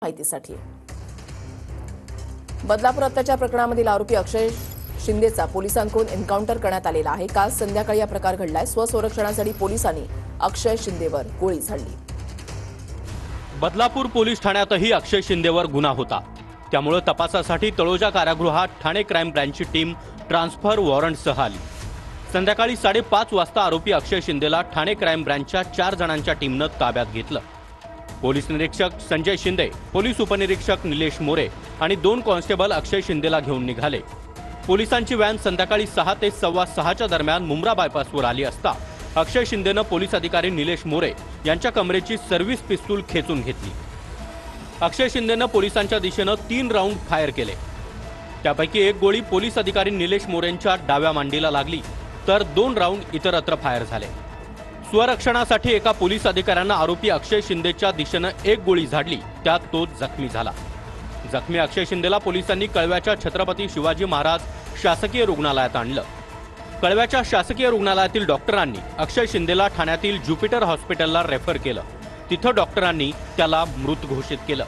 माहितीसाठी बदलापूर अत्याचार प्रकरणामधील आरोपी अक्षय शिंदेचा पोलिसांकडून एन्काउंटर करण्यात आलेला आहे। काल संध्याकाळी हा प्रकार घडलाय। स्वसंरक्षणासाठी पोलिसांनी अक्षय शिंदेवर गोळी झाडली। बदलापूर पोलीस ठाण्यातही अक्षय शिंदेवर गुन्हा होता। त्यामुळे तपासासाठी तळोजा कारागृहात ठाणे क्राइम ब्रँचची टीम ट्रान्सफर वॉरंटसह आली। संध्याकाळी 5:30 वाजता आरोपी अक्षय शिंदेला ठाणे क्राइम ब्रँचच्या 4 जणांच्या टीमनं ताब्यात घेतलं। पोलीस निरीक्षक संजय शिंदे, पोलीस उपनिरीक्षक निलेश मोरे आणि 2 कॉन्स्टेबल अक्षय शिंदेला घेऊन निघाले। पोलिसांची व्हॅन संध्याकाळी 6 ते 6:15च्या दरम्यान मुंब्रा बायपासवर आली असता अक्षय शिंदेनं पोलीस अधिकारी निलेश मोरे यांच्या कमरेची सर्व्हिस पिस्तूल खेचून घेतली। अक्षय शिंदेनं पोलिसांच्या दिशेनं 3 राऊंड फायर केले। त्यापैकी एक गोळी पोलीस अधिकारी निलेश मोरेंच्या डाव्या मांडीला लागली, तर 2 राऊंड इतरत्र फायर झाले। स्वरक्षणासाठी एका पोलीस अधिकाऱ्यानं आरोपी अक्षय शिंदेच्या दिशेनं एक गोळी झाडली, त्यात तो जखमी झाला। जखमी अक्षय शिंदेला पोलिसांनी कळव्याच्या छत्रपती शिवाजी महाराज शासकीय रुग्णालयात आणलं। कळव्याच्या शासकीय रुग्णालयातील डॉक्टरांनी अक्षय शिंदेला ठाण्यातील ज्युपिटर हॉस्पिटलला रेफर केलं। तिथं डॉक्टरांनी त्याला मृत घोषित केलं।